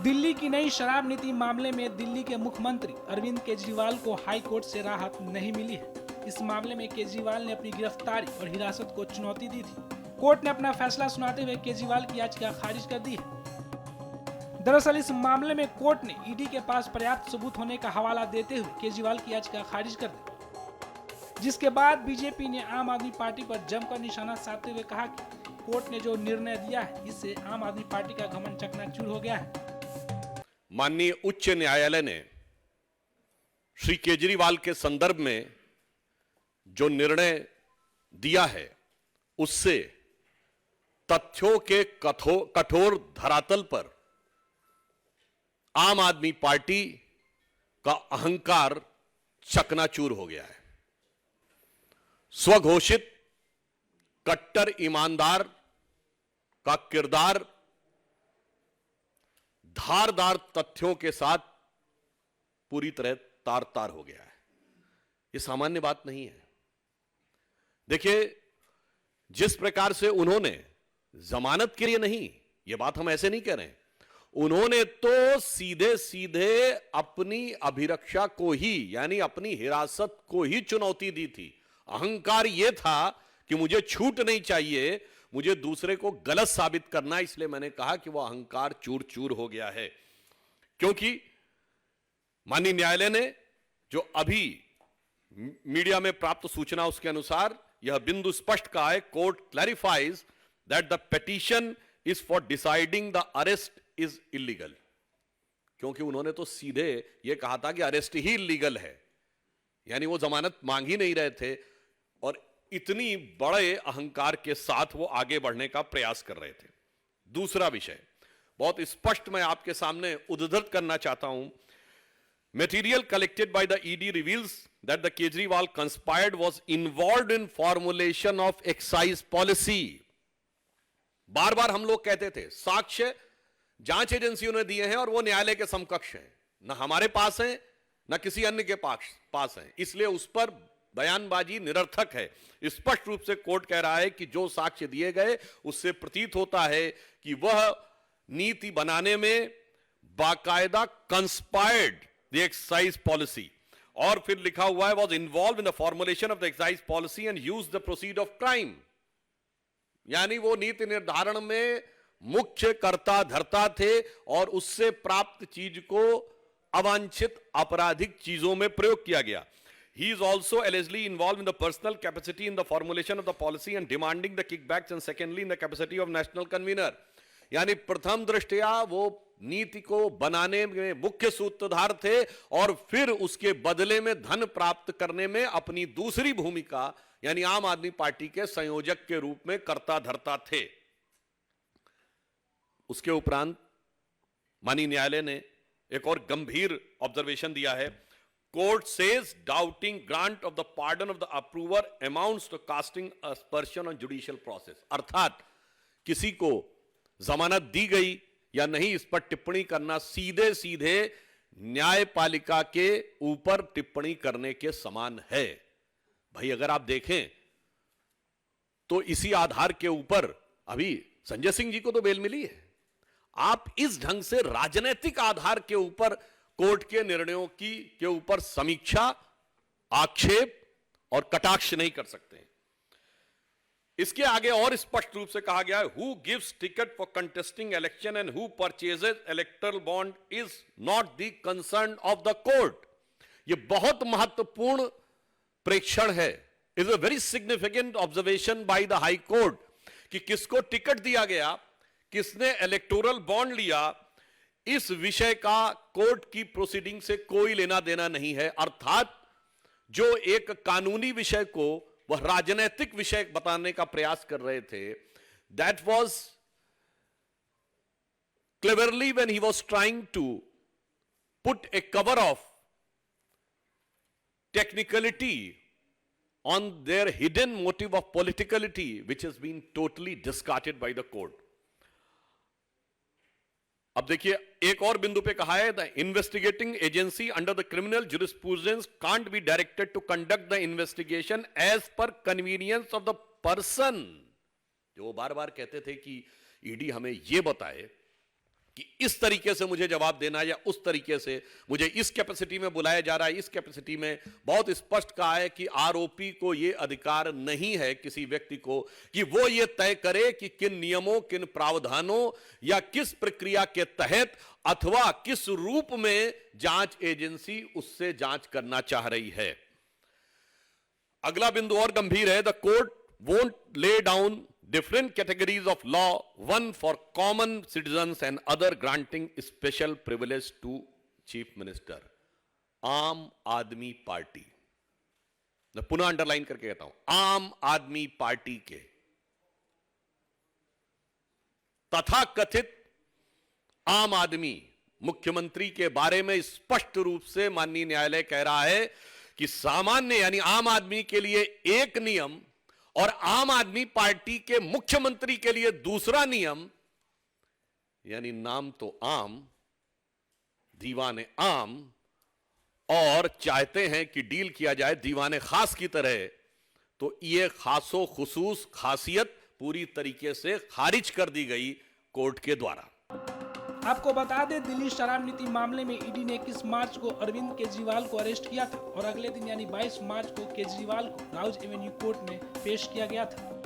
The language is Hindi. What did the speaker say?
दिल्ली की नई शराब नीति मामले में दिल्ली के मुख्यमंत्री अरविंद केजरीवाल को हाई कोर्ट से राहत नहीं मिली है। इस मामले में केजरीवाल ने अपनी गिरफ्तारी और हिरासत को चुनौती दी थी। कोर्ट ने अपना फैसला सुनाते हुए केजरीवाल की याचिका खारिज कर दी है। दरअसल इस मामले में कोर्ट ने ईडी के पास पर्याप्त सबूत होने का हवाला देते हुए केजरीवाल की याचिका खारिज कर दी, जिसके बाद बीजेपी ने आम आदमी पार्टी पर जमकर निशाना साधते हुए कहा कि कोर्ट ने जो निर्णय दिया है इससे आम आदमी पार्टी का घमंड चकनाचूर हो गया है। माननीय उच्च न्यायालय ने श्री केजरीवाल के संदर्भ में जो निर्णय दिया है उससे तथ्यों के कठोर धरातल पर आम आदमी पार्टी का अहंकार चकनाचूर हो गया है। स्वघोषित कट्टर ईमानदार का किरदार धारदार तथ्यों के साथ पूरी तरह तार तार हो गया है। यह सामान्य बात नहीं है। देखिए, जिस प्रकार से उन्होंने जमानत के लिए नहीं, यह बात हम ऐसे नहीं कह रहे हैं, उन्होंने तो सीधे सीधे अपनी अभिरक्षा को ही यानी अपनी हिरासत को ही चुनौती दी थी। अहंकार यह था कि मुझे छूट नहीं चाहिए, मुझे दूसरे को गलत साबित करना, इसलिए मैंने कहा कि वह अहंकार चूर चूर हो गया है। क्योंकि माननीय न्यायालय ने जो अभी मीडिया में प्राप्त सूचना उसके अनुसार यह बिंदु स्पष्ट कहा है, court clarifies that the petition is for deciding the arrest is illegal. क्योंकि उन्होंने तो सीधे यह कहा था कि अरेस्ट ही इलीगल है, यानी वो जमानत मांग ही नहीं रहे थे और इतनी बड़े अहंकार के साथ वो आगे बढ़ने का प्रयास कर रहे थे। दूसरा विषय बहुत स्पष्ट मैं आपके सामने उद्धृत करना चाहता हूं। Material collected by the ED reveals that the Kejriwal conspired was involved in formulation of excise policy. बार बार हम लोग कहते थे साक्ष्य जांच एजेंसियों ने दिए हैं और वो न्यायालय के समकक्ष हैं, ना हमारे पास हैं ना किसी अन्य के पास हैं, इसलिए उस पर बयानबाजी निरर्थक है। स्पष्ट रूप से कोर्ट कह रहा है कि जो साक्ष्य दिए गए उससे प्रतीत होता है कि वह नीति बनाने में बाकायदा कंस्पायर्ड द एक्साइज पॉलिसी, और फिर लिखा हुआ है was involve in the formulation of the excise policy and use the proceed of crime. यानी वो नीति निर्धारण में मुख्य कर्ता धर्ता थे और उससे प्राप्त चीज को अवांछित आपराधिक चीजों में प्रयोग किया गया। He is also allegedly involved in the personal capacity in the formulation of the policy and demanding the kickbacks, and secondly in the capacity of national convener। यानी प्रथम दृष्टया वो नीति को बनाने में मुख्य सूत्रधार थे और फिर उसके बदले में धन प्राप्त करने में अपनी दूसरी भूमिका यानी आम आदमी पार्टी के संयोजक के रूप में कर्ता धर्ता थे। उसके उपरांत माननीय न्यायालय ने एक और गंभीर ऑब्जर्वेशन दिया है। Court says doubting grant of the pardon of the approver amounts to casting aspersion on judicial process। अर्थात किसी को जमानत दी गई या नहीं इस पर टिप्पणी करना सीधे सीधे न्यायपालिका के ऊपर टिप्पणी करने के समान है। भाई अगर आप देखें तो इसी आधार के ऊपर अभी संजय सिंह जी को तो बेल मिली है। आप इस ढंग से राजनीतिक आधार के ऊपर कोर्ट के निर्णयों के ऊपर समीक्षा, आक्षेप और कटाक्ष नहीं कर सकते। इसके आगे और स्पष्ट रूप से कहा गया है, who gives ticket for contesting election and who purchases electoral bond is not the concern of the court. यह बहुत महत्वपूर्ण प्रेक्षण है, is a very significant observation by the high court कि किसको टिकट दिया गया, किसने इलेक्टोरल बॉन्ड लिया, इस विषय का कोर्ट की प्रोसीडिंग से कोई लेना देना नहीं है। अर्थात जो एक कानूनी विषय को वह राजनीतिक विषय बताने का प्रयास कर रहे थे, that was cleverly when he was trying to put a cover of technicality on their hidden motive of politicality which has been totally discarded by the court. अब देखिए एक और बिंदु पे कहा है, the investigating agency under the criminal jurisprudence can't be directed to conduct the investigation as per convenience of the person. जो बार बार कहते थे कि ईडी हमें यह बताए कि इस तरीके से मुझे जवाब देना या उस तरीके से मुझे इस कैपेसिटी में बुलाया जा रहा है, इस कैपेसिटी में। बहुत स्पष्ट कहा है कि आरोपी को यह अधिकार नहीं है किसी व्यक्ति को कि वो ये तय करे कि किन नियमों, किन प्रावधानों या किस प्रक्रिया के तहत अथवा किस रूप में जांच एजेंसी उससे जांच करना चाह रही है। अगला बिंदु और गंभीर है। The court won't lay down different categories of law, one for common citizens and other granting special privilege to chief minister. आम आदमी पार्टी, मैं पुनः अंडरलाइन करके कहता हूं, आम आदमी पार्टी के तथा कथित आम आदमी मुख्यमंत्री के बारे में स्पष्ट रूप से माननीय न्यायालय कह रहा है कि सामान्य यानी आम आदमी के लिए एक नियम और आम आदमी पार्टी के मुख्यमंत्री के लिए दूसरा नियम, यानी नाम तो आम, दीवाने आम, और चाहते हैं कि डील किया जाए दीवाने खास की तरह, तो यह खासो खुसूस खासियत पूरी तरीके से खारिज कर दी गई कोर्ट के द्वारा। आपको बता दें, दिल्ली शराब नीति मामले में ईडी ने 21 मार्च को अरविंद केजरीवाल को अरेस्ट किया था और अगले दिन यानी 22 मार्च को केजरीवाल को राउज एवेन्यू कोर्ट में पेश किया गया था।